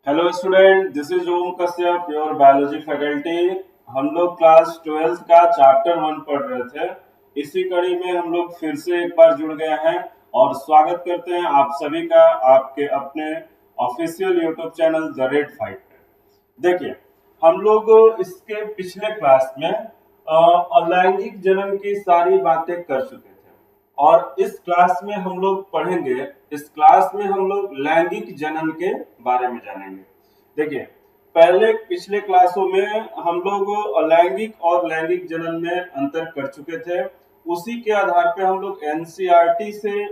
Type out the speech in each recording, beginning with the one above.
Hello student, this is Om Kashyap, your biology faculty. हम लोग class 12th का चैप्टर 1 पढ़ रहे थे। इसी कड़ी में हम लोग फिर से एक बार जुड़ गए हैं और स्वागत करते हैं आप सभी का आपके अपने official YouTube channel the red fight पे। देखिए, हम लोग इसके पिछले क्लास में अलैंगिक जन्म की सारी बातें कर चुके थे और इस क्लास में हम लोग पढ़ेंगे। इस क्लास में हम लोग लैंगिक जन्म के बारे में जानेंगे। देखिए, पहले पिछले क्लासों में हम लोग अलैंगिक और लैंगिक जन्म में अंतर कर चुके थे। उसी के आधार पे हम लोग एनसीईआरटी से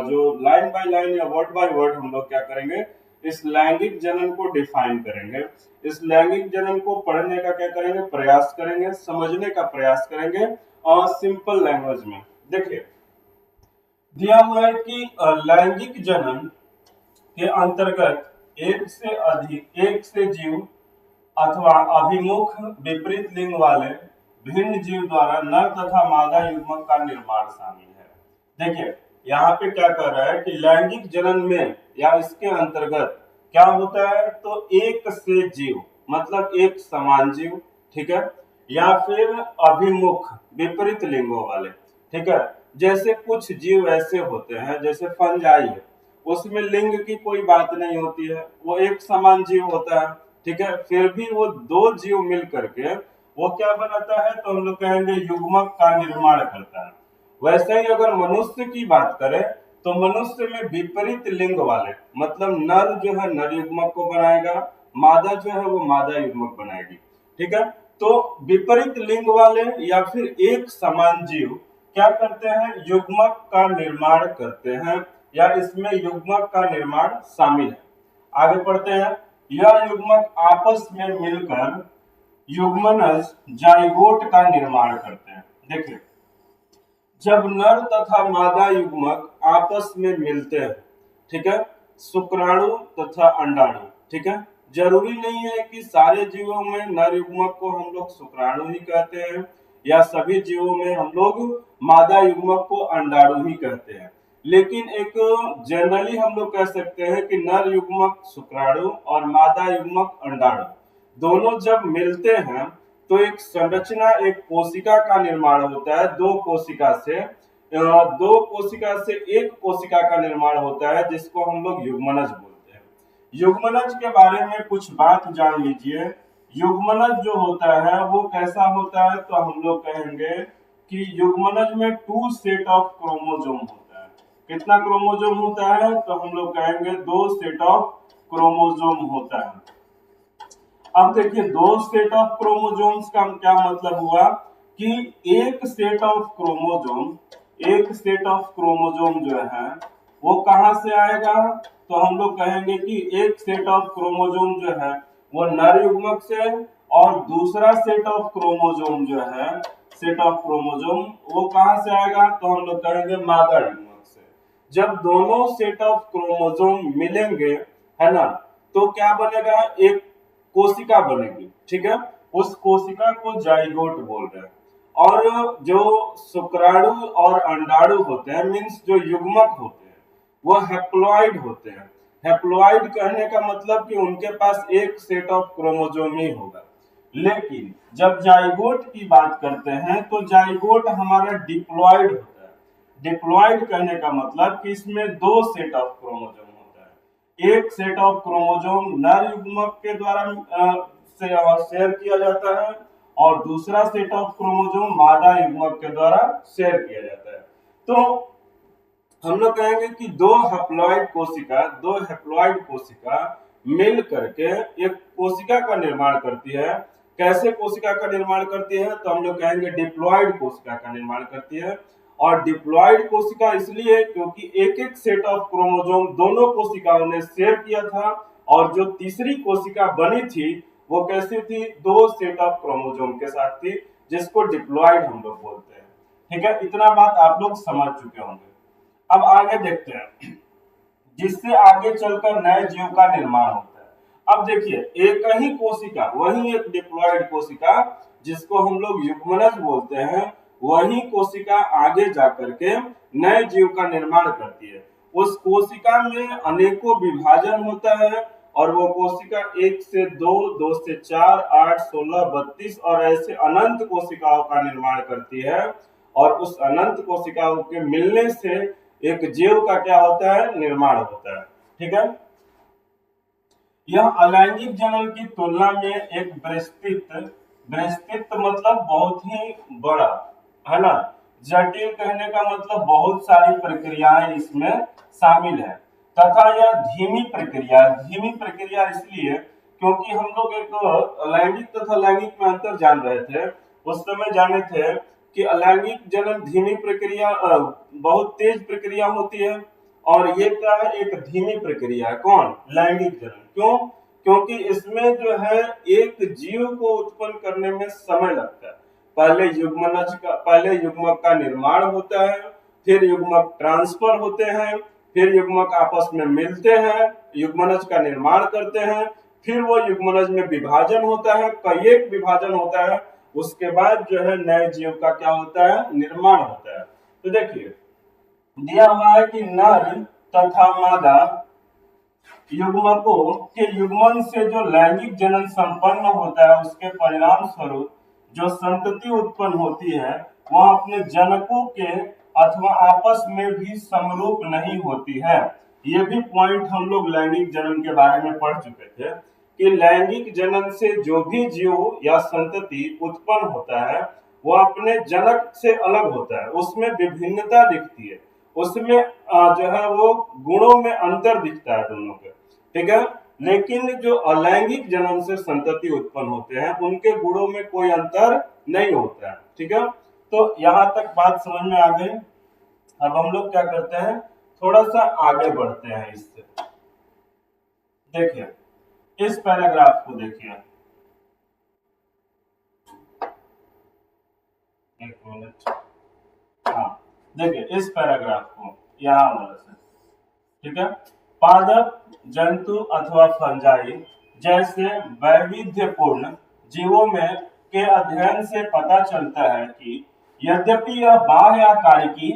जो लाइन बाय लाइन या वर्ड बाय वर्ड हम लोग क्या करेंगे, इस लैंगिक जन्म को डिफाइन करेंगे। इस लैंगिक जन्म को पढ़ने का क्या करेंगे, प्रयास करेंगे, समझने का प्रयास करेंगे और सिंपल लैंग्वेज में। देखिए, दिया हुआ है कि लैंगिक जन्म के अंतर्गत एक से जीव अथवा अभिमुख विपरीत लिंग वाले भिन्न जीव द्वारा नर तथा मादा युग्मक का निर्माण शामिल है। देखिए, यहाँ पे क्या कर रहा है कि लैंगिक जन्म में या इसके अंतर्गत क्या होता है, तो एक से जीव मतलब एक समान जीव, ठीक है, या फिर अभिमुख विपरीत लिंगों वाले, ठीक है। जैसे कुछ जीव ऐसे होते हैं, जैसे फंजाई है, उसमें लिंग की कोई बात नहीं होती है, वो एक समान जीव होता है, ठीक है। फिर भी वो दो जीव मिल करके वो क्या बनाता है, तो हम लोग कहेंगे युग्मक का निर्माण करता है। वैसे ही अगर मनुष्य की बात करें तो मनुष्य में विपरीत लिंग वाले मतलब नर जो है नर युग्मक को बनाएगा, मादा जो है वो मादा युग्मक बनाएगी, ठीक है। तो विपरीत लिंग वाले या फिर एक समान जीव क्या करते हैं, युग्मक का निर्माण करते हैं या इसमें युग्मक का निर्माण शामिल है। आगे पढ़ते हैं। यह युग्मक आपस में मिलकर युग्मनज जाइगोट का निर्माण करते हैं। देखिए, जब नर तथा मादा युग्मक आपस में मिलते हैं, ठीक है, शुक्राणु तथा अंडाणु, ठीक है। जरूरी नहीं है कि सारे जीवों में नर युग्मक को हम लोग शुक्राणु ही कहते हैं या सभी जीवों में हम लोग मादा युग्मक को अंडाणु ही कहते हैं। लेकिन एक जनरली हम लोग कह सकते हैं कि नर युग्मक शुक्राणु और मादा युग्मक अंडाणु दोनों जब मिलते हैं तो एक संरचना, एक कोशिका का निर्माण होता है। दो कोशिका से एक कोशिका का निर्माण होता है, जिसको हम लोग युग्मनज बोलते हैं। युग्मनज के बारे में कुछ बात जान लीजिए। युग्मनज जो होता है वो कैसा होता है, तो हम लोग कहेंगे कि युग्मनज में 2 सेट ऑफ क्रोमोसोम होता है। कितना क्रोमोसोम होता है, तो हम लोग कहेंगे 2 सेट ऑफ क्रोमोसोम होता है। अब देखिए, 2 सेट ऑफ क्रोमोसोम्स का क्या मतलब हुआ कि एक सेट ऑफ क्रोमोसोम जो है वो कहां से आएगा, तो हम लोग कहेंगे कि एक सेट ऑफ क्रोमोसोम जो है वो नर युग्मक से और दूसरा सेट ऑफ क्रोमोसोम जो है वो कहां से आएगा, तो हम लोग कहेंगे मादा युग्मक से। जब दोनों सेट ऑफ क्रोमोसोम मिलेंगे, है ना, तो क्या बनेगा, एक कोशिका बनेगी, ठीक है। उस कोशिका को जाइगोट बोल रहे हैं। और जो शुक्राणु और अंडाणु होते हैं, मींस जो युग्मक होते हैं, वो हैप्लॉइड होते हैं। हैप्लॉइड कहने का मतलब कि उनके पास एक सेट ऑफ क्रोमोसोम ही होगा। लेकिन जब जाइगोट की बात करते हैं तो जाइगोट हमारा डिप्लॉइड होता है। डिप्लॉइड कहने का मतलब कि इसमें 2 सेट ऑफ क्रोमोसोम होता है। एक सेट ऑफ क्रोमोसोम नर युग्मक के द्वारा शेयर किया जाता है और दूसरा सेट ऑफ क्रोमोसोम मादा युग्मक के द्वारा शेयर किया जाता है। तो हम लोग कहेंगे कि दो हैप्लॉइड कोशिका मिल करके एक कोशिका का निर्माण करती है। कैसे कोशिका का निर्माण करती है, तो हम लोग कहेंगे डिप्लॉइड कोशिका का निर्माण करती है। और डिप्लॉइड कोशिका इसलिए क्योंकि एक एक सेट ऑफ क्रोमोसोम दोनों कोशिकाओं ने शेयर किया था और जो तीसरी कोशिका बनी थी वो कैसी थी, 2 सेट ऑफ क्रोमोसोम के साथ थी, जिसको डिप्लॉइड हम लोग बोलते हैं। ठीक है, इतना बात आप लोग समझ चुके होंगे। अब आगे देखते हैं, जिससे आगे चलकर नए जीव का निर्माण होता है। अब देखिए, एक ही कोशिका, वही एक डिप्लॉइड कोशिका जिसको हम लोग युग्मनज बोलते हैं, वही कोशिका आगे जाकर के नए जीव का निर्माण करती है। उस कोशिका में अनेकों विभाजन होता है और वो कोशिका 1 से 2, 2 से 4, 8, 16, 32 और ऐसे अनंत कोशिकाओं का निर्माण करती है। और उस अनंत कोशिकाओं के मिलने से एक जीव का क्या होता है, निर्माण होता है। ठीक है। यह अलैंगिक जनन की तुलना में एक विस्तृत मतलब बहुत ही बड़ा, है ना। जटिल कहने का मतलब बहुत सारी प्रक्रियाएं इसमें शामिल है, तथा यह धीमी प्रक्रिया इसलिए क्योंकि हम लोग एक अलैंगिक तथा लैंगिक में अंतर जान रहे थे। उस समय जाने थे कि अलैंगिक जनन धीमी प्रक्रिया बहुत तेज प्रक्रिया होती है, और ये क्या है, एक धीमी प्रक्रिया है। कौन? लैंगिक जनन। क्यों? क्योंकि इसमें जो है एक जीव को उत्पन्न करने में समय लगता है। पहले युग्मक का निर्माण होता है, फिर युग्मक ट्रांसफर होते हैं, फिर युग्मक आपस में मिलते हैं, युग्मनज का निर्माण करते हैं, फिर वो युग्मनज में विभाजन होता है, कई एक विभाजन होता है, उसके बाद जो है नए जीव का क्या होता है, निर्माण होता है। तो देखिए दिया हुआ है कि नर तथा मादा युग्मकों के युग्मन से जो लैंगिक जनन संपन्न होता है, उसके परिणाम स्वरूप जो संतति उत्पन्न होती है वह अपने जनकों के अथवा आपस में भी समरूप नहीं होती है। ये भी पॉइंट हम लोग लैंगिक जनन के बारे में पढ़ चुके थे कि लैंगिक जनन से जो भी जीव या संतति उत्पन्न होता है वह अपने जनक से अलग होता है, उसमें विभिन्नता दिखती है, उसमें जो है वो गुणों में अंतर दिखता है दोनों के। ठीक है। लेकिन जो अलैंगिक जनन से संतति उत्पन्न होते हैं उनके गुणों में कोई अंतर नहीं होता है। ठीक है। तो यहां तक बात समझ में आ गई। अब हम लोग क्या करते हैं, थोड़ा सा आगे बढ़ते हैं इससे। देखिए इस पैराग्राफ को देखिए, एक मिनट। हाँ देखिए इस पैराग्राफ को यहां वाला से। ठीक है। पादप जंतु अथवा फंजाई जैसे वैविध्यपूर्ण जीवों में के अध्ययन से पता चलता है कि यद्यपि यह बाह्य आकारिकी,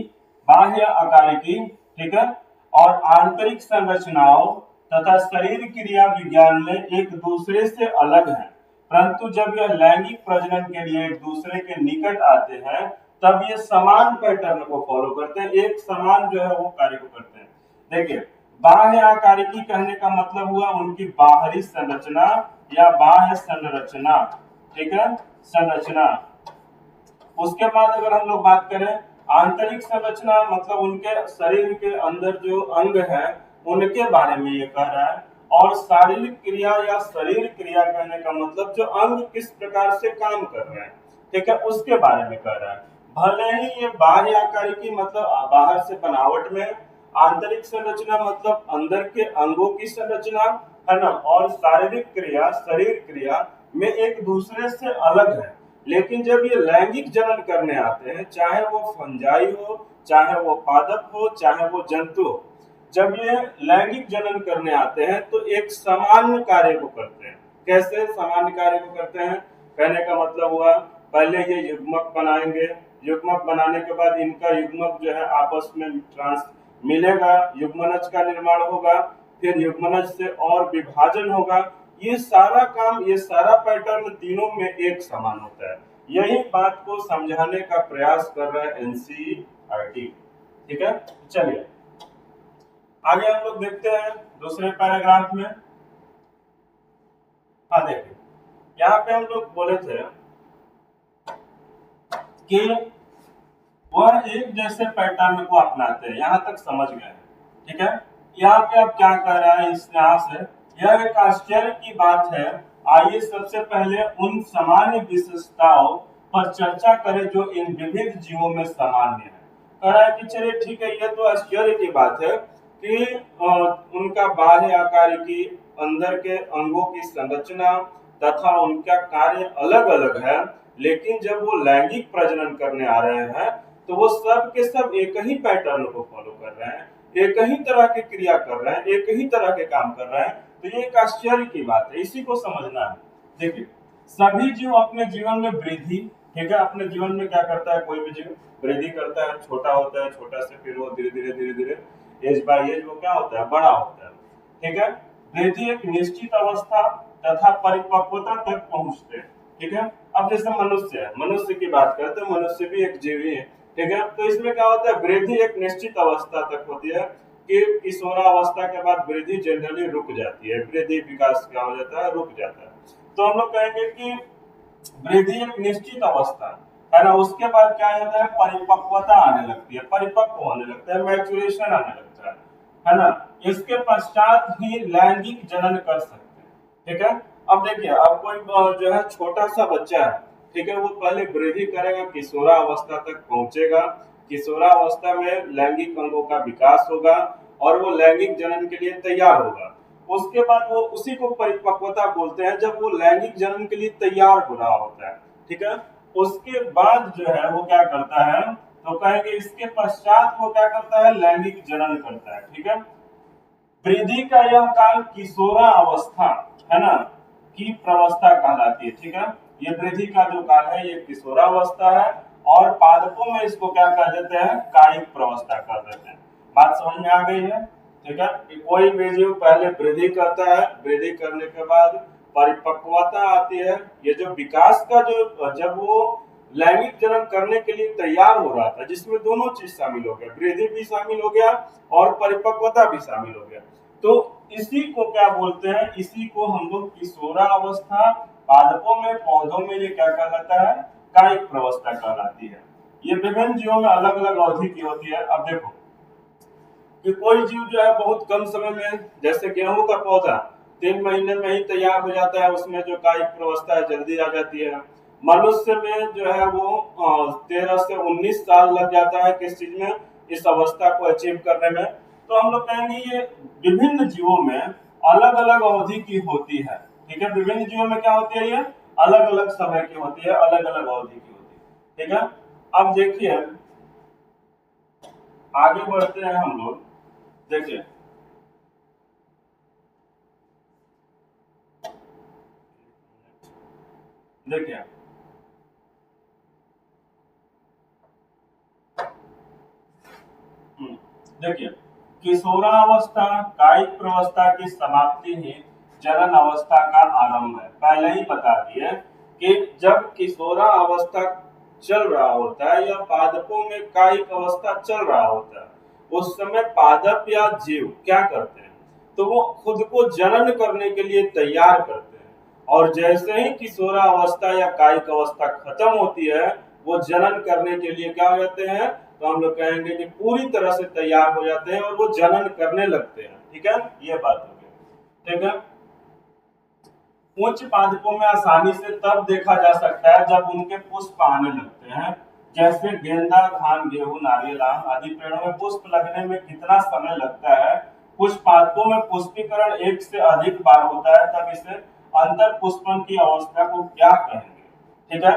ठीक है, और आंतरिक संरचनाओं तथा शरीर क्रिया विज्ञान में एक दूसरे से अलग है, परंतु जब यह लैंगिक प्रजनन के लिए एक दूसरे के निकट आते हैं तब ये समान पैटर्न को फॉलो करते हैं, एक समान जो है वो कार्य को करते हैं। देखिए बाह्य आकारिकी कहने का मतलब हुआ उनकी बाहरी संरचना या बाह्य संरचना। ठीक है, संरचना। उसके बाद अगर हम लोग बात करें आंतरिक संरचना, मतलब उनके शरीर के अंदर जो अंग है उनके बारे में ये कह रहा है। और शारीरिक क्रिया या शरीर क्रिया कहने का मतलब जो अंग किस प्रकार से काम कर रहे हैं, ठीक है, उसके बारे में कह रहा है। भले ही ये बाह्य आकारिकी मतलब बाहर से बनावट में, आंतरिक संरचना मतलब अंदर के अंगों की संरचना, है ना, और शारीरिक क्रिया शरीर क्रिया में एक दूसरे से अलग है। लेकिन जब ये लैंगिक जनन करने आते हैं, चाहे वो फंजाई हो, चाहे वो पादप हो, चाहे वो जंतु हो, जब ये लैंगिक जनन करने आते हैं तो एक सामान्य कार्य को करते हैं। कैसे सामान्य कार्य को करते हैं, कहने का मतलब हुआ पहले ये युग्मक बनाएंगे, युग्मक बनाने के बाद इनका युग्मक जो है आपस में ट्रांस मिलेगा, युग्मनज का निर्माण होगा, फिर युग्मनज से और विभाजन होगा। ये सारा काम, ये सारा पैटर्न तीनों में एक समान होता है। यही बात को समझाने का प्रयास कर रहा है एनसीईआरटी। ठीक है, चलिए आगे हम लोग देखते हैं दूसरे पैराग्राफ में। हाँ देखिए यहाँ पे हम लोग बोले थे कि वह एक जैसे पैटर्न को अपनाते हैं, यहाँ तक समझ गए। ठीक है, यहाँ पे अब क्या कह रहा है इस यहाँ से, यह एक आश्चर्य की बात है। आइए सबसे पहले उन सामान्य विशेषताओं पर चर्चा करें जो इन विविध जीवों में सामान्य है। कह रहा है कि चलिए ठीक है, यह तो आश्चर्य की बात है कि उनका बाह्य आकारिकी, अंदर के अंगों की संरचना तथा उनका कार्य अलग अलग है, लेकिन जब वो लैंगिक प्रजनन करने आ रहे हैं तो वो सब के सब एक ही पैटर्न को फॉलो कर रहे हैं, एक ही तरह की क्रिया कर रहे हैं, एक ही तरह के काम कर रहे हैं। तो ये एक आश्चर्य की बात है, इसी को समझना है। देखिए सभी जीव अपने जीवन में वृद्धि, ठीक है, अपने जीवन में क्या करता है, कोई भी जीव वृद्धि करता है, छोटा होता है, छोटा से फिर वो धीरे धीरे एज बाय एज वो क्या होता है, बड़ा होता है। ठीक है, वृद्धि एक निश्चित अवस्था तथा परिपक्वता तक पहुंचते हैं। ठीक है, अब जैसे मनुष्य है, मनुष्य की बात करते हैं, मनुष्य भी एक जीव ही है। ठीक है, तो इसमें क्या होता है, वृद्धि एक निश्चित अवस्था तक होती है कि किशोरावस्था के बाद वृद्धि जनरली रुक जाती है, वृद्धि विकास क्या हो जाता है, रुक जाता है। तो हम लोग कहेंगे कि वृद्धि एक निश्चित अवस्था है ना, उसके बाद क्या होता है, परिपक्वता आने लगती है, परिपक्व होने लगता है, मैचुरेशन आने लगता है ना। इसके पश्चात ही लैंगिक जनन कर सकते हैं। ठीक है, अब देखिए, अब कोई जो है छोटा सा बच्चा है, ठीक है, वो पहले वृद्धि करेगा, किशोरावस्था तक पहुंचेगा, किशोरावस्था में लैंगिक अंगों का विकास होगा और वो लैंगिक जनन के लिए तैयार होगा। उसके बाद वो उसी को परिपक्वता बोलते हैं, जब वो लैंगिक जनन के लिए तैयार हो रहा होता है। ठीक है, उसके बाद जो है वो क्या करता है, तो कहेंगे इसके पश्चात वो क्या करता है, लैंगिक जनन करता है। ठीक है, वृद्धि का यह काल किशोरा अवस्था है ना की प्रवस्था कहलाती है। ठीक है, ये वृद्धि का जो काल है ये किशोरावस्था है, और पादपों में इसको क्या कह देते हैं, कायिक प्रवस्था कह देते हैं। बात समझ में आ गई है। ठीक है, कि कोई भी जीव पहले वृद्धि करता है, वृद्धि करने के बाद परिपक्वता आती है। ये जो विकास का जो, जब वो लैंगिक जनन करने के लिए तैयार हो रहा था, जिसमें दोनों चीज शामिल हो गया, वृद्धि भी शामिल हो गया और परिपक्वता भी शामिल हो गया, तो इसी को क्या बोलते हैं, इसी को हम लोग किशोरा अवस्था, पादपों में पौधों में ये क्या कहलाता है, कायिक प्रवस्था कहलाती है। ये विभिन्न जीवों में अलग अलग अवधि की होती है। अब देखो कि कोई जीव जो है बहुत कम समय में, जैसे गेहूं का पौधा 3 महीने में ही तैयार हो जाता है, उसमें जो कायिक प्रवस्था है जल्दी आ जाती है। मनुष्य में जो है वो 13 से 19 साल लग जाता है किस चीज में, इस अवस्था को अचीव करने में। तो हम लोग कहेंगे ये विभिन्न जीवों में अलग अलग अवधि की होती है। ठीक है, विभिन्न जीवों में क्या होती है, ये अलग अलग समय की होती है, अलग अलग अवधि की होती है। ठीक है, अब देखिए आगे बढ़ते हैं हम लोग। देखिए देखिए हम्म, देखिए, किशोरावस्था कायिक प्रवस्था की समाप्ति ही जनन अवस्था का आरंभ है। पहले ही बता दिए कि जब किशोरा अवस्था चल रहा होता है या पादपों में कायिक अवस्था चल रहा होता है, उस समय पादप या जीव क्या करते हैं, तो वो खुद को जनन करने के लिए तैयार करते हैं। और जैसे ही किशोरा अवस्था या कायिक अवस्था खत्म होती है, वो जनन करने के लिए क्या हो जाते हैं, तो हम लोग कहेंगे कि पूरी तरह से तैयार हो जाते हैं और वो जनन करने लगते हैं। ठीक है, ये बात हो गई। ठीक है, उच्च पादपों में आसानी से तब देखा जा सकता है जब उनके पुष्प आने लगते हैं। जैसे गेंदा, धान, गेहूं, नारियल, आम आदि पेड़ों में पुष्प लगने में कितना समय लगता है, कुछ पादपों में पुष्पीकरण एक से अधिक बार होता है, तब इसे अंतर पुष्पन की अवस्था को क्या कहेंगे। ठीक है,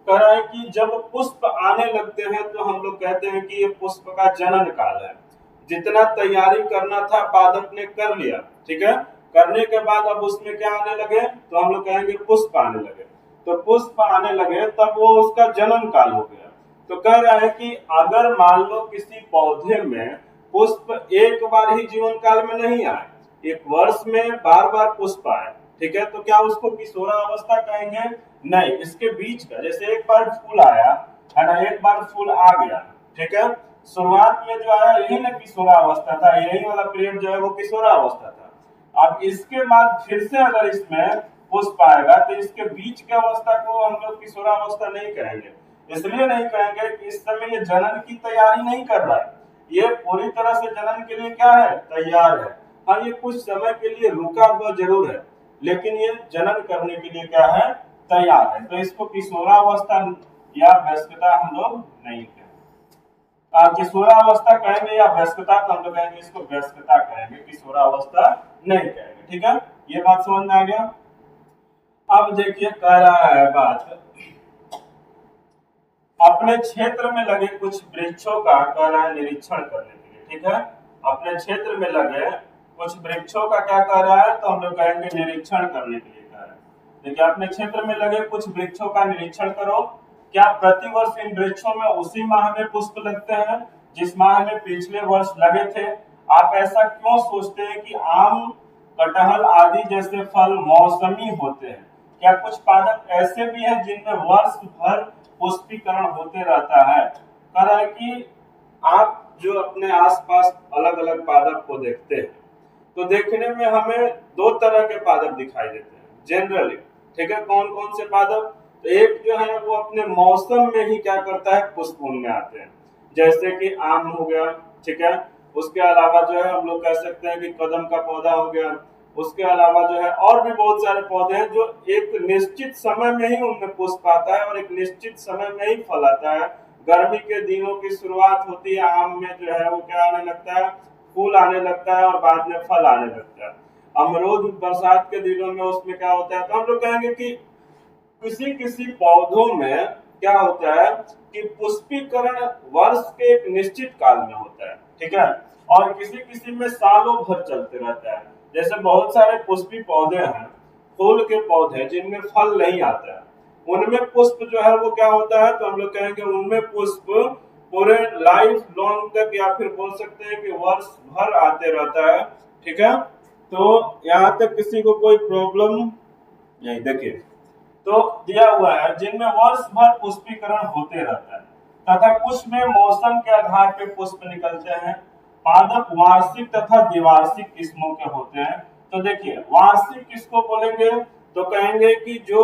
कह रहा है कि जब पुष्प आने लगते हैं तो हम लोग कहते हैं कि ये पुष्प का जनन काल है। जितना तैयारी करना था पादप ने कर लिया। ठीक है, करने के बाद अब उसमें क्या आने लगे, तो हम लोग कहेंगे पुष्प आने लगे। तो पुष्प आने लगे तब वो उसका जनन काल हो गया। तो कह रहा है कि अगर मान लो किसी पौधे में पुष्प एक बार ही जीवन काल में नहीं आए, एक वर्ष में बार बार पुष्प आए, ठीक है, तो क्या उसको किशोरा अवस्था कहेंगे, नहीं। इसके बीच का, जैसे एक बार फूल आया है ना, एक बार फूल आ गया, ठीक है, शुरुआत में जो आया यही ना किशोरा अवस्था था, यही वाला पीरियड जो है वो किशोरा अवस्था था। अब इसके बाद फिर से अगर इसमें पुष्प आएगा तो इसके बीच की अवस्था को हम लोग किशोरा अवस्था नहीं कहेंगे। इसलिए नहीं कहेंगे कि इस समय ये जनन की तैयारी नहीं कर रहा है, ये पूरी तरह से जनन के लिए क्या है, तैयार है। हाँ, ये कुछ समय के लिए रुका हुआ जरूर है, लेकिन ये जनन करने के लिए क्या है, तैयार है। तो इसको किशोरावस्था या वयस्कता हम लोग नहीं कहेंगे। किशोरावस्था कहेंगे या वयस्कता, तो हम लोग कहेंगे इसको वयस्कता कहेंगे, किशोरावस्था नहीं कहेंगे। ठीक है, ये बात समझ में आ गया। अब देखिए कह रहा है बात, अपने क्षेत्र में लगे कुछ वृक्षों का कह रहा है निरीक्षण करने के लिए। ठीक है, अपने क्षेत्र में लगे कुछ वृक्षों का क्या कह रहा है, तो हम लोग कहेंगे निरीक्षण करने के लिए कह रहा है। देखिए, अपने क्षेत्र में लगे कुछ वृक्षों का निरीक्षण करो। क्या प्रतिवर्ष इन वृक्षों में उसी माह में पुष्प लगते हैं जिस माह में पिछले वर्ष लगे थे? आप ऐसा क्यों सोचते हैं कि आम कटहल आदि जैसे फल मौसमी होते हैं। क्या कुछ पादप ऐसे भी हैं जिनमें वर्ष भर पुष्पीकरण होते रहता है? कह रहा है कि आप जो अपने आसपास अलग अलग पादप को देखते हैं तो देखने में हमें दो तरह के पादप दिखाई देते हैं जनरली। ठीक है, कौन कौन से पादप? तो एक जो है वो अपने मौसम में ही क्या करता है, पुष्प उनमें आते हैं, जैसे कि आम हो गया। ठीक है, उसके अलावा जो है हम लोग कह सकते हैं कि कदम का पौधा हो गया। उसके अलावा जो है और भी बहुत सारे पौधे हैं जो एक निश्चित समय में ही उनमें पुष्प आता है और एक निश्चित समय में ही फल आता है। गर्मी के दिनों की शुरुआत होती है, आम में जो है वो क्या आने लगता है, फूल आने लगता है और बाद में फल आने लगता है। अमरूद बरसात के दिनों में उसमें क्या होता है, तो हम लोग कहेंगे कि किसी किसी पौधों में क्या होता है कि पुष्पीकरण वर्ष के एक निश्चित काल में होता है। ठीक है, और किसी किसी में सालों भर चलते रहता है। जैसे बहुत सारे पुष्पी पौधे हैं, फूल के पौधे जिनमें फल नहीं आता है, उनमें पुष्प जो है वो क्या होता है, तो हम लोग कहेंगे उनमें पुष्प पूरे लाइफ लॉन्ग तक या फिर बोल सकते हैं कि वर्ष भर आते रहता है। ठीक है, तो यहाँ तक किसी को कोई प्रॉब्लम नहीं। देखिए, तो दिया हुआ है जिनमें वर्ष भर पुष्पीकरण होते रहता है तथा कुछ में मौसम के आधार पर पुष्प निकलते हैं। पादप वार्षिक तथा द्विवार्षिक किस्मों के होते हैं। तो देखिए, वार्षिक किसको बोलेंगे, तो कहेंगे कि जो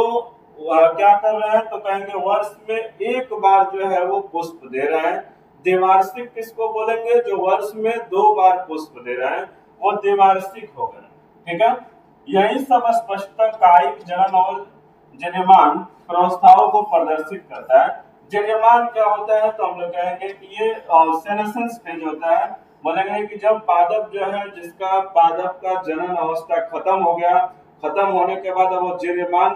क्या कर रहे हैं, तो कहेंगे वर्ष में एक बार जो है वो पुष्प दे रहे हैं। द्विवार्षिक किसको बोलेंगे, जो वर्ष में दो बार पुष्प दे रहे हैं, वो द्विवार्षिक हो गए। ठीक है, यही सब स्पष्टता कायिक जनन और जन्यमान प्रवस्थाओं को प्रदर्शित करता है। जन्यमान क्या होता है, तो हम लोग कहेंगे कि ये सेनेसेंस स्टेज होता है। बोलेंगे कि जब पादप जो है, जिसका पादप का जनन अवस्था खत्म हो गया, खत्म होने के बाद अब वो जन्यमान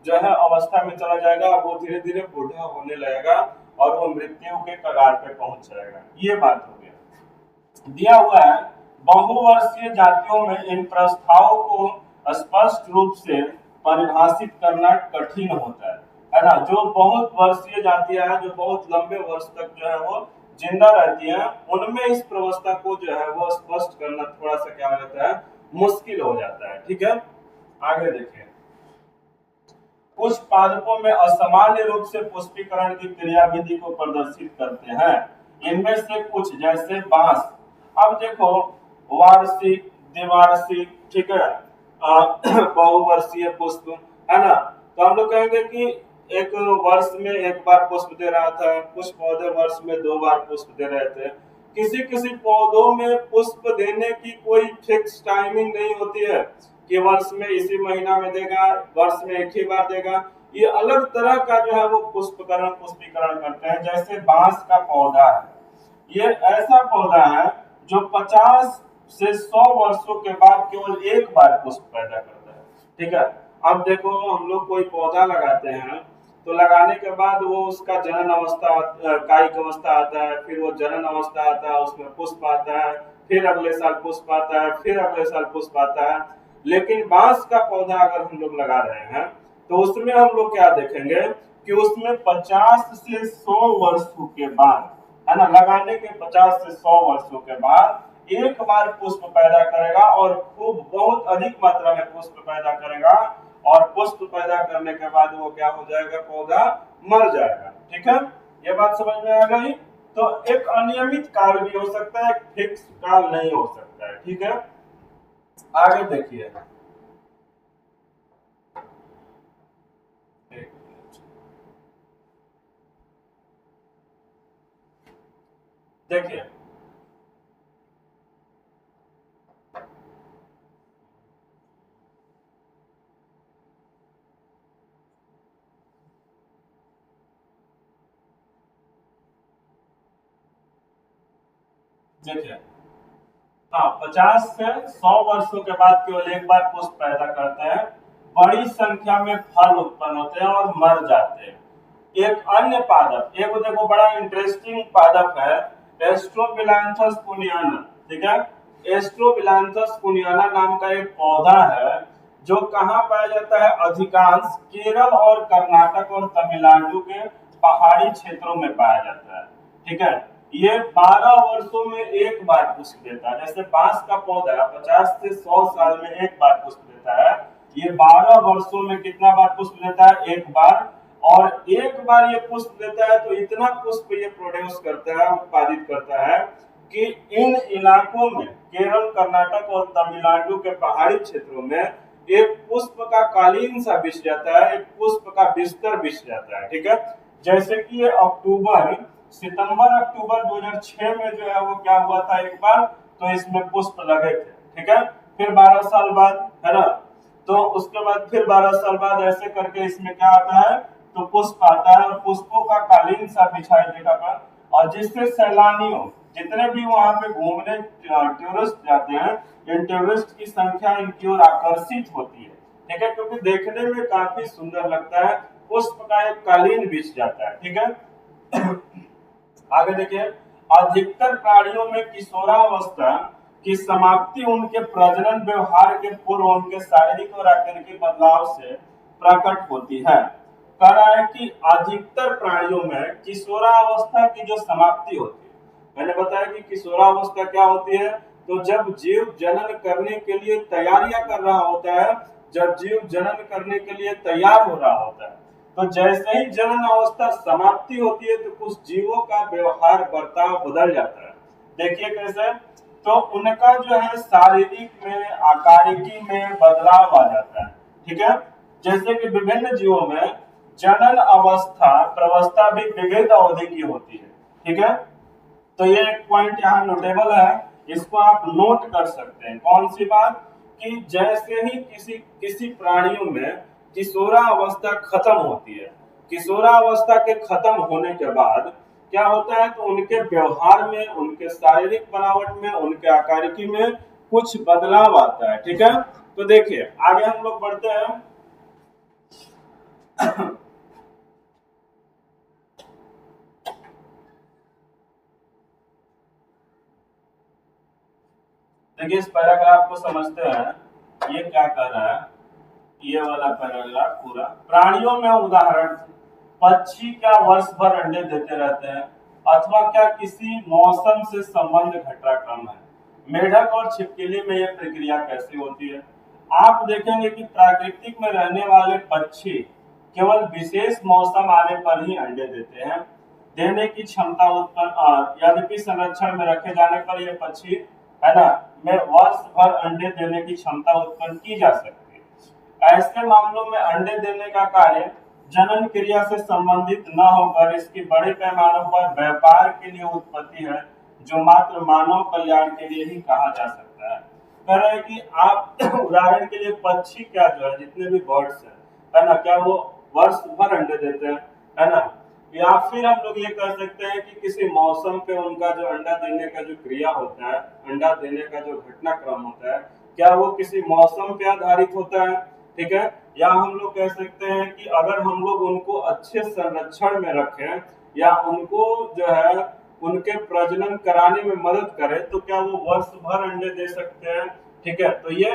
जो है अवस्था में चला जाएगा, वो धीरे धीरे बूढ़ा होने लगेगा और वो मृत्यु के कगार पे पहुंच जाएगा। ये बात हो गया। दिया हुआ है बहुवर्षीय जातियों में इन प्रस्थाओं को स्पष्ट रूप से परिभाषित करना कठिन होता है ना। जो बहुत वर्षीय जातियां हैं, जो बहुत लंबे वर्ष तक जो है वो जिंदा रहती हैं, उनमें इस प्रवस्था को जो है वो स्पष्ट करना थोड़ा सा क्या रहता है, मुश्किल हो जाता है। ठीक है, आगे देखिए। कुछ पादपों में असामान्य रूप से पुष्पीकरण की क्रियाविधि को प्रदर्शित करते हैं। इनमें से कुछ जैसे बांस। अब देखो, वार्षिक, द्विवार्षिक, ठीक है, बहुवर्षीय पुष्प, है ना। तो हम लोग कहेंगे कि एक वर्ष में एक बार पुष्प दे रहा था, कुछ पौधे वर्ष में दो बार पुष्प दे रहे थे। किसी किसी पौधों में पुष्प देने की कोई फिक्स टाइमिंग नहीं होती है कि वर्ष में इसी महीना में देगा, वर्ष में एक ही बार देगा। ये अलग तरह का जो है वो पुष्पीकरण करते हैं। जैसे बांस का पौधा है, ये ऐसा पौधा है जो 50 से 100 वर्षों के बाद केवल एक बार पुष्प पैदा करता है। ठीक है, अब देखो, हम लोग कोई पौधा लगाते हैं तो लगाने के बाद वो उसका जनन अवस्था, कायिक अवस्था आता है, फिर वो जनन अवस्था आता है, उसमें पुष्प आता है, फिर अगले साल पुष्प आता है, फिर अगले साल पुष्प आता है। लेकिन बांस का पौधा अगर हम लोग लगा रहे हैं तो उसमें हम लोग क्या देखेंगे कि उसमें 50 से 100 वर्षों के बाद, है ना, लगाने के 50 से 100 वर्षों के बाद एक बार पुष्प पैदा करेगा और खूब बहुत अधिक मात्रा में पुष्प पैदा करेगा। और पुष्प पैदा करने के बाद वो क्या हो जाएगा, पौधा मर जाएगा। ठीक है, ये बात समझ में आ गई। तो एक अनियमित काल भी हो सकता है, एक फिक्स काल नहीं हो सकता है। ठीक है, आगे देखिए। देखिए, देखिए, हाँ, 50 से 100 वर्षों के बाद केवल एक बार पुष्प पैदा करते हैं। बड़ी संख्या में फल उत्पन्न होते हैं और मर जाते हैं। एक अन्य पादप, एक देखो बड़ा इंटरेस्टिंग पादप है, एस्ट्रोबिलांथस कुनियाना। ठीक है, एस्ट्रोबिलांथस कुनियाना नाम का एक पौधा है जो कहाँ पाया जाता है, अधिकांश केरल और कर्नाटक और तमिलनाडु के पहाड़ी क्षेत्रों में पाया जाता है। ठीक है, ये 12 वर्षों में एक बार पुष्प देता है। जैसे बांस का पौधा 50 से 100 साल में एक बार पुष्प देता है, ये 12 वर्षों में कितना बार पुष्प देता है? एक बार। और एक बार ये पुष्प देता है तो इतना पुष्प ये प्रोड्यूस करता है, उत्पादित करता है कि इन इलाकों में, केरल, कर्नाटक और तमिलनाडु के पहाड़ी क्षेत्रों में एक पुष्प का कालीन सा बिछ जाता है, एक पुष्प का बिस्तर बिछ जाता है। ठीक है, जैसे कि ये सितंबर अक्टूबर 2006 में जो है वो क्या हुआ था एक बार, तो इसमें पुष्प लगे थे। ठीक है, फिर 12 साल बाद, है ना, तो उसके बाद फिर 12 साल बाद ऐसे करके इसमें क्या आता है, तो पुष्प आता है और पुष्पों का कालीन सा बिछाई देगा। और जिससे सैलानियों, जितने भी वहां पे घूमने टूरिस्ट जाते हैं, इन टूरिस्ट की संख्या इनकी ओर आकर्षित होती है। ठीक है, क्योंकि देखने में काफी सुंदर लगता है, पुष्प का एक कालीन बिछ जाता है। ठीक है, आगे देखिए, अधिकतर प्राणियों में किशोरावस्था की समाप्ति उनके प्रजनन व्यवहार के पूर्व उनके शारीरिक और आकृतिक बदलाव से प्रकट होती है। कह रहा है कि अधिकतर प्राणियों में किशोरावस्था की जो समाप्ति होती है, मैंने बताया कि किशोरावस्था क्या होती है, तो जब जीव जनन करने के लिए तैयारियां कर रहा होता है, जब जीव जनन करने के लिए तैयार हो रहा होता है, तो जैसे ही जनन अवस्था समाप्ति होती है तो कुछ जीवों का व्यवहार बर्ताव बदल जाता है। देखिए कैसे, तो उनका जो है शारीरिक में, आकारिकी में बदलाव आ जाता है। ठीक है, जैसे कि विभिन्न जीवों में जनन अवस्था प्रवस्था भी विविध अवधि की होती है। ठीक है, तो ये एक पॉइंट यहाँ नोटेबल है, इसको आप नोट कर सकते हैं। कौन सी बात, कि जैसे ही किसी किसी प्राणियों में किशोरावस्था खत्म होती है, किशोरावस्था के खत्म होने के बाद क्या होता है, तो उनके व्यवहार में, उनके शारीरिक बनावट में, उनके आकारिकी में कुछ बदलाव आता है। ठीक है, तो देखिए आगे हम लोग बढ़ते हैं। देखिए इस पैराग्राफ को समझते हैं, ये क्या कह रहा है, ये वाला पैराग्राफ पूरा, प्राणियों में उदाहरण, पक्षी क्या वर्ष भर अंडे देते रहते हैं, अथवा क्या किसी मौसम से संबंध घटनाक्रम है। मेढक और छिपकली में यह प्रक्रिया कैसे होती है। आप देखेंगे कि प्राकृतिक में रहने वाले पक्षी केवल विशेष मौसम आने पर ही अंडे देते हैं। देने की क्षमता उत्पन्न, यद्यपि संरक्षण में रखे जाने पर यह पक्षी, है ना, में वर्ष भर अंडे देने की क्षमता उत्पन्न की जा सकती है। ऐसे मामलों में अंडे देने का कार्य जनन क्रिया से संबंधित न होकर इसकी बड़े पैमाने पर व्यापार के लिए उत्पत्ति है, जो मात्र मानव कल्याण के लिए ही कहा जा सकता है। कह रहे हैं कि आप उदाहरण के लिए पक्षी क्या जो है, जितने भी बर्ड्स है ना, क्या वो वर्ष भर अंडे देते हैं, है ना, या फिर हम लोग ये कह सकते हैं कि किसी मौसम पे उनका जो अंडा देने का जो क्रिया होता है, अंडा देने का जो घटनाक्रम होता है, क्या वो किसी मौसम पे आधारित होता है। ठीक है, या हम लोग कह सकते हैं कि अगर हम लोग उनको अच्छे संरक्षण में रखें या उनको जो है उनके प्रजनन कराने में मदद करें, तो क्या वो वर्ष भर अंडे दे सकते हैं। ठीक है, तो ये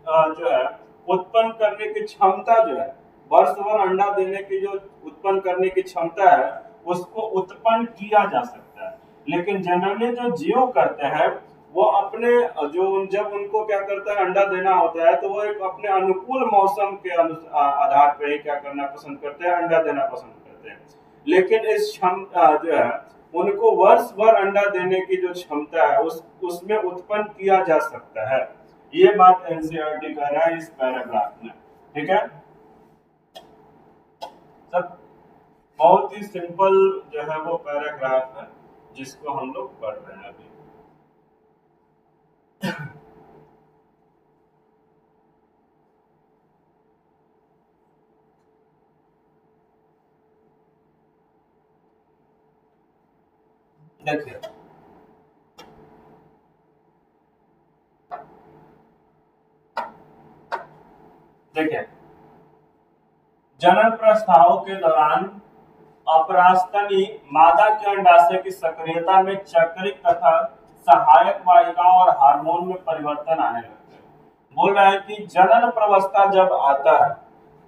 जो है उत्पन्न करने की क्षमता जो है, वर्ष भर अंडा देने की जो उत्पन्न करने की क्षमता है, उसको उत्पन्न किया जा सकता है। लेकिन जनरली जो जीव करते हैं, वो अपने जो जब उनको क्या करता है, अंडा देना होता है, तो वो एक अपने अनुकूल मौसम के आधार पर ही क्या करना पसंद करते हैं, अंडा देना पसंद करते हैं। लेकिन इस क्षमता जो है, उनको वर्ष भर अंडा देने की जो क्षमता है, उसमें उत्पन्न किया जा सकता है। ये बात एनसीईआरटी कह रहा है इस पैराग्राफ में। ठीक है, सब बहुत ही सिंपल जो है वो पैराग्राफ है, जिसको हम लोग पढ़ रहे हैं अभी। देखिए देखिए जनन प्रस्ताव के दौरान अपरास्तनी मादा के अंडाशय की सक्रियता में चक्रिक तथा सहायक वाहिकाओं और हार्मोन में परिवर्तन आने लगते हैं। बोल रहा है कि जनन प्रवस्था जब आता है,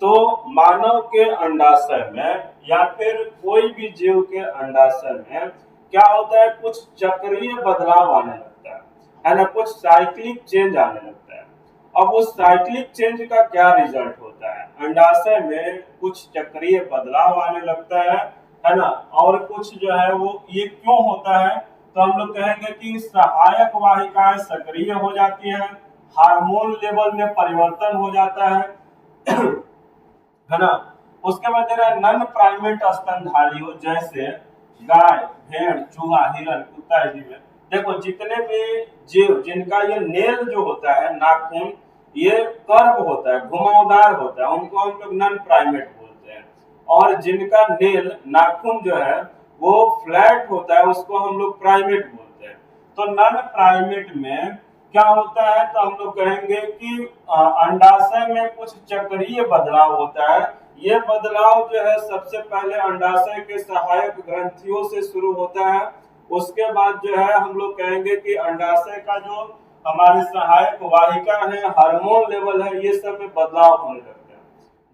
तो मानव के अंडाशय में या फिर कोई भी जीव के अंडाशय में क्या होता है, कुछ चक्रीय बदलाव आने लगता है ना, कुछ साइक्लिक चेंज आने लगता है। अब उस साइक्लिक चेंज का क्या रिजल्ट होता है, अंडाशय में कुछ चक्रीय बदलाव आने लगता है ना। और कुछ जो है वो ये क्यों होता है, तो हम लोग कहेंगे कि सहायक वाहिकाएं सक्रिय हो जाती है, हार्मोन लेवल में परिवर्तन हो जाता है ना। उसके बाद नन प्राइमेट स्तनधारियों जैसे गाय, भेड़, चूहा, हिरन, कुत्ता आदि में देखो जितने भी जीव जिनका ये नेल जो होता है, नाखून, ये कर्व होता है, घुमावदार होता है, उनको हम लोग नन प्राइमेट बोलते हैं। और जिनका नेल नाखून जो है वो फ्लैट होता है, उसको हम लोग प्राइमेट बोलते हैं। तो नन प्राइमेट में क्या होता है, तो हम लोग कहेंगे कि अंडाशय में कुछ चक्रीय बदलाव होता है। ये बदलाव जो है सबसे पहले अंडाशय के सहायक ग्रंथियों से शुरू होता है। उसके बाद जो है हम लोग कहेंगे कि अंडाशय का जो हमारे सहायक वाहिका है, हार्मोन लेवल है, ये सब में बदलाव होने लगते हैं,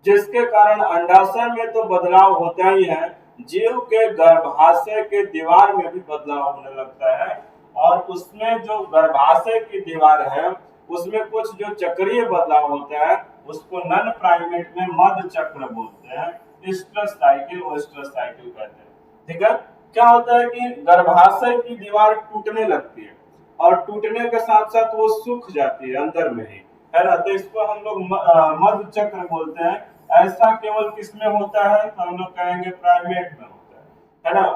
जिसके कारण अंडाशय में तो बदलाव होता ही है, जीव के गर्भाशय के दीवार में भी बदलाव होने लगता है। और उसमें जो गर्भाशय की दीवार है उसमें कुछ जो चक्रीय बदलाव होता है उसको नन प्राइमेट में मध्य चक्र बोलते हैं, स्ट्रेस साइकिल और स्ट्रेस साइकिल कहते हैं। ठीक है, क्या होता है कि गर्भाशय की दीवार टूटने लगती है और टूटने के साथ साथ वो सूख जाती है अंदर में ही, है ना। तो इसको हम लोग मध्य चक्र बोलते हैं। ऐसा केवल किसमें होता है, तो हम लोग कहेंगे प्राइमेट में होता है ना,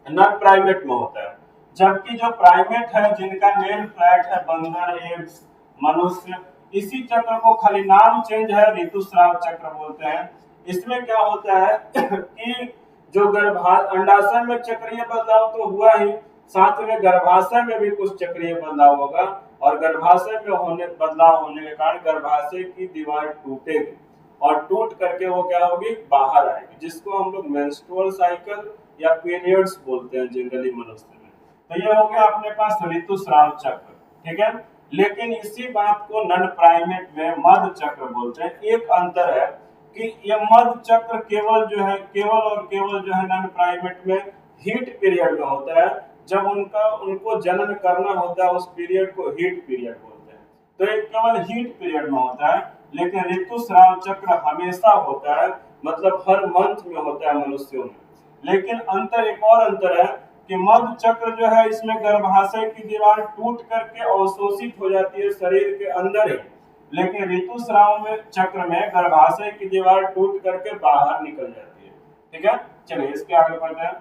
नॉन प्राइमेट में होता है। जबकि जो प्राइमेट है जिनका नेल फ्लैट है, बंदर, एप्स, मनुष्य, इसी चक्र को खाली नाम चेंज है, ऋतुस्राव चक्र बोलते हैं। इसमें क्या होता है कि जो अंडाशय में चक्रीय बदलाव तो हुआ ही, साथ में गर्भाशय में भी कुछ चक्रीय बदलाव होगा और गर्भाशय में बदलाव होने के कारण गर्भाशय की दीवार टूटेगी और टूट करके वो क्या होगी, बाहर आएगी, जिसको हम लोग मेंस्ट्रुअल साइकिल या पीरियड्स बोलते हैं जनरली मनुष्य में। तो ये हो गया अपने पास ऋतुस्राव चक्र, ठीक है। लेकिन इसी बात को नन प्राइमेट में मध्य चक्र बोलते हैं। एक अंतर है कि ये मध्य चक्र केवल जो है, केवल और केवल जो है नन प्राइमेट में हीट पीरियड में होता है, जब उनको जनन करना होता है उस पीरियड को हीट पीरियड बोलते हैं। तो ये केवल हीट पीरियड में होता है। लेकिन ऋतुस्राव चक्र हमेशा होता है, मतलब हर मंथ में होता है मनुष्यों में। लेकिन अंतर, एक और अंतर है कि मध्य चक्र जो है इसमें गर्भाशय की दीवार टूट करके अवशोषित हो जाती है शरीर के अंदर ही, लेकिन ऋतुस्राव में चक्र में गर्भाशय की दीवार टूट करके बाहर निकल जाती है। ठीक है, चलिए इसके आगे बढ़ते हैं।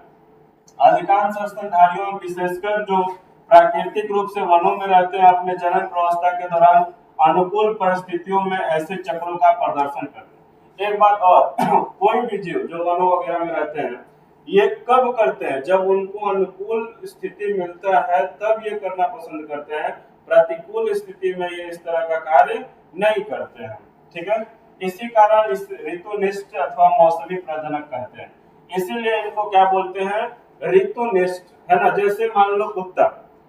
अधिकांश स्तनधारियों विशेषकर जो प्राकृतिक रूप से वनों में रहते हैं, अपने जनन प्रावस्था के दौरान अनुकूल परिस्थितियों में ऐसे चक्रों का प्रदर्शन करते हैं। एक बात और कोई भी जीव जो वनों वगैरह में रहते हैं ये कब करते हैं, जब उनको अनुकूल स्थिति मिलता है तब ये करना पसंद करते हैं। प्रतिकूल स्थिति में ये इस तरह का कार्य नहीं करते हैं। ठीक है, इसी कारण इस ऋतुनिष्ठ अथवा मौसमी प्रजनक कहते हैं। इसीलिए इनको क्या बोलते हैं, ऋतुनिष्ठ, है ना। जैसे मान लो कुत्ता,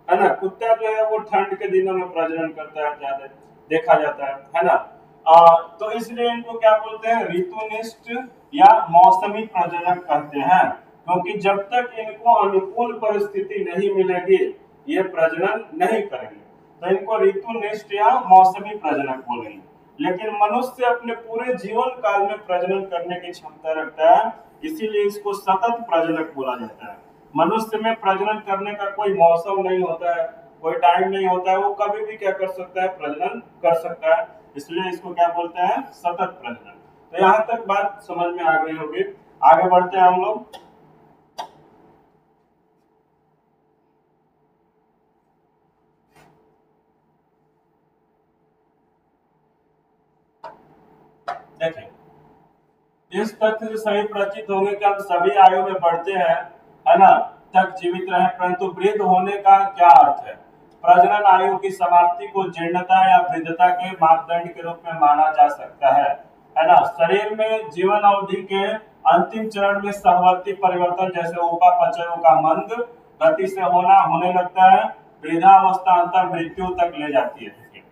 है ना, कुत्ता जो है वो ठंड के दिनों में प्रजनन करता है, ज्यादा देखा जाता है ना। तो इसलिए इनको क्या बोलते हैं, ऋतुनिष्ठ या मौसमी प्रजनक कहते हैं, क्योंकि जब तक इनको अनुकूल परिस्थिति नहीं मिलेगी ये प्रजनन नहीं करेंगे, तो इनको ऋतुनिष्ठ या मौसमी प्रजनक बोलेंगे। लेकिन मनुष्य अपने पूरे जीवन काल में प्रजनन करने की क्षमता रखता है, इसीलिए इसको सतत प्रजनक बोला जाता है। मनुष्य में प्रजनन करने का कोई मौसम नहीं होता है, कोई टाइम नहीं होता है, वो कभी भी क्या कर सकता है, प्रजनन कर सकता है। इसलिए इसको क्या बोलते हैं, सतत प्रजनन। तो यहाँ तक बात समझ में आ गई होगी। आगे बढ़ते हैं हम लोग। देखिए, इस तथ्य से सभी परिचित होंगे कि हम सभी आयु में बढ़ते हैं, है ना, तक जीवित रहे, परंतु वृद्ध होने का क्या अर्थ है। प्रजनन आयु की समाप्ति को जीर्णता या वृद्धता के मापदंड के रूप में माना जा सकता है ना। शरीर में जीवन अवधि के अंतिम चरण में सहवर्ती परिवर्तन जैसे उपापचयों का मंद गति से होने लगता है, वृद्धावस्था अंतर मृत्यु तक ले जाती है।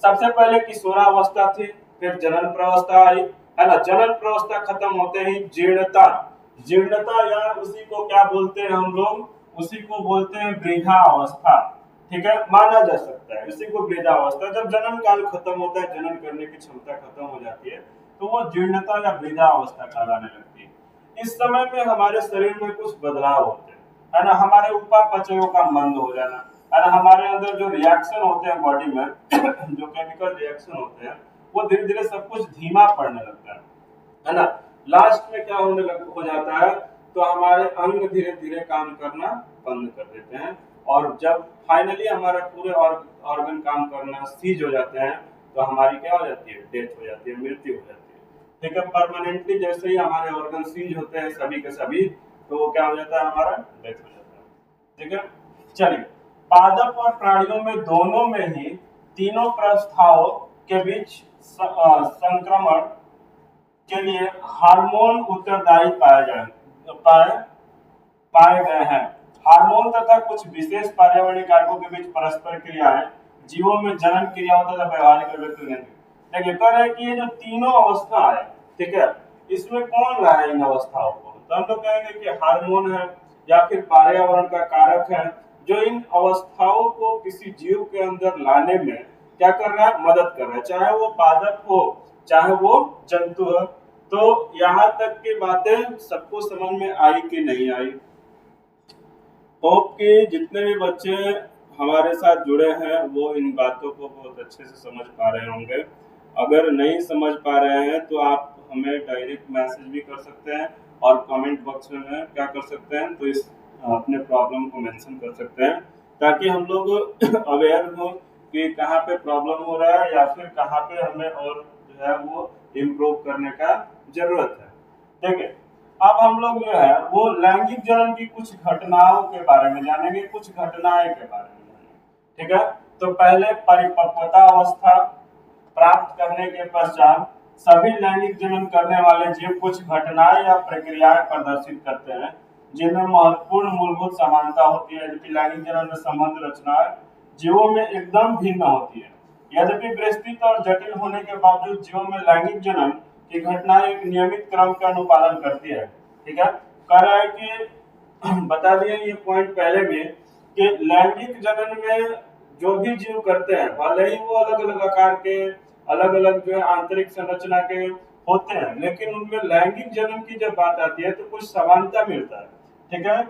सबसे पहले किशोरावस्था थी, फिर जनन प्रावस्था आई, है ना। जनन प्रावस्था खत्म होते ही जीर्णता, जीर्णता या उसी को क्या बोलते हैं हम लोग, उसी को बोलते हैं वृद्धावस्था। ठीक है, माना जा सकता है इसी को वृद्धावस्था। जब जन्म काल खत्म होता है, जनन करने की क्षमता खत्म हो जाती है, तो वो जीर्णता या वृद्धावस्था कहलाने लगती है। इस समय में हमारे शरीर में कुछ बदलाव होते हैं, है ना। हमारे उपापचयों का मंद हो जाना, है ना। हमारे अंदर जो रिएक्शन होते हैं बॉडी में जो केमिकल रिएक्शन होते हैं, वो धीरे धीरे सब कुछ धीमा पड़ने लगता है ना। लास्ट में क्या हो जाता है, तो हमारे अंग धीरे धीरे काम करना बंद कर देते हैं, और जब फाइनली हमारे पूरे ऑर्गन काम करना सीज हो जाते हैं, तो हमारी क्या हो जाती है, डेथ हो जाती है, मृत्यु हो जाती है। ठीक है, परमानेंटली जैसे ही हमारे ऑर्गन सीज होते हैं सभी के सभी, तो वो क्या हो जाता है, हमारा डेथ हो जाता है। ठीक है, चलिए, पादप और प्राणियों में दोनों में ही तीनों प्रवस्थाओं के बीच संक्रमण के लिए हार्मोन उत्तरदायी पाए गए हैं। हार्मोन तथा कुछ विशेष पर्यावरणीय कारकों के बीच परस्पर क्रियाएं जीवों में जनन क्रियाओं तथा व्यवहारिक अभिव्यक्ति। देखिए, कह रहे हैं कि ये जो तीनों अवस्था है, ठीक है, इसमें कौन रहा है इन अवस्थाओं को, तो हम लोग कहेंगे कि हार्मोन है या फिर पर्यावरण का कारक है, जो इन अवस्थाओं को किसी जीव के अंदर लाने में क्या कर रहा है, मदद कर रहा है, चाहे वो पादप हो चाहे वो जंतु हो। तो यहाँ तक की बातें सबको समझ में आई कि नहीं आई? होप कि जितने भी बच्चे हमारे साथ जुड़े हैं वो इन बातों को बहुत अच्छे से समझ पा रहे होंगे। अगर नहीं समझ पा रहे हैं तो आप हमें डायरेक्ट मैसेज भी कर सकते हैं, और कमेंट बॉक्स में क्या कर सकते हैं, तो इस अपने प्रॉब्लम को मेंशन कर सकते हैं, ताकि हम लोग अवेयर हो कि कहाँ पे प्रॉब्लम हो रहा है या फिर कहाँ पे हमें और जो है वो इम्प्रूव करने का जरूरत है। देखिए, अब हम लोग जो है वो लैंगिक जनन की कुछ घटनाओं के बारे में जानेंगे, कुछ घटनाएं के बारे में जानेंगे। ठीक है, तो पहले परिपक्वता अवस्था प्राप्त करने के पश्चात सभी लैंगिक जनन करने वाले जीव कुछ घटनाएं या प्रक्रियाएं प्रदर्शित करते हैं, जिनमें महत्वपूर्ण मूलभूत समानता होती है। यद्यपि लैंगिक जनन में संबंध रचनाएं जीवों में एकदम भिन्न होती है। यद्यपि विस्तृत और जटिल होने के बावजूद जीवों में लैंगिक जनन की घटनाएं एक नियमित क्रम का अनुपालन करती है। ठीक है, कह रहा है कि बता दिए ये पॉइंट पहले भी कि लैंगिक जनन में जो भी जीव करते हैं, भले ही वो अलग अलग आकार के, अलग अलग जो है आंतरिक संरचना के होते हैं, लेकिन उनमें लैंगिक जनन की जब बात आती है तो कुछ समानता मिलता है। ठीक है,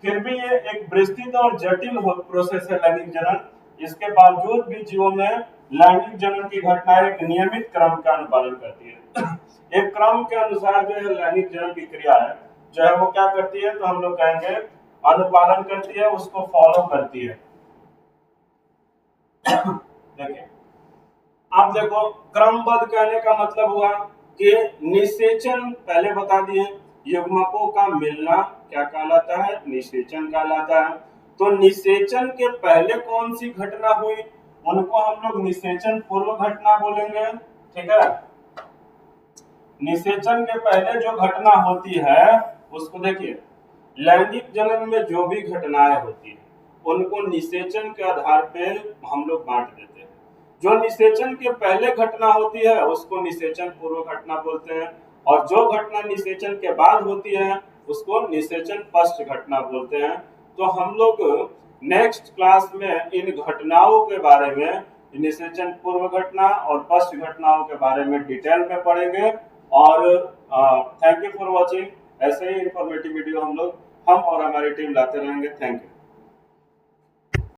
फिर भी ये एक विस्तृत और जटिल प्रोसेस है लैंगिक जनन। इसके बावजूद भी जीवों में लैंगिक जनन की घटनाएं एक नियमित क्रम का अनुपालन करती है। एक क्रम के अनुसार जो है लैंगिक जनन की क्रिया है जो है वो क्या करती है, तो हम लोग कहेंगे अनुपालन करती है, उसको फॉलो करती है। देखिए, आप देखो, क्रमबद्ध कहने का मतलब हुआ कि निषेचन, पहले बता दिए युग्मकों का मिलना क्या कहलाता है, निषेचन कहलाता है। तो निषेचन के पहले कौन सी घटना हुई, उनको हम लोग निषेचन पूर्व घटना बोलेंगे। ठीक है, निषेचन के पहले जो घटना होती है उसको देखिए, लैंगिक जनन में जो भी घटनाएं होती है उनको निषेचन के आधार पे हम लोग बांट देते हैं। जो निषेचन के पहले घटना होती है उसको निषेचन पूर्व घटना बोलते हैं, और जो घटना निषेचन के बाद होती है उसको निषेचन पश्च घटना बोलते हैं। तो हम लोग नेक्स्ट क्लास में इन घटनाओं के बारे में, निषेचन पूर्व घटना और पश्च घटनाओं के बारे में डिटेल में पढ़ेंगे। और थैंक यू फॉर वॉचिंग। ऐसे ही इंफॉर्मेटिव वीडियो हम और हमारी टीम लाते रहेंगे। Thank you.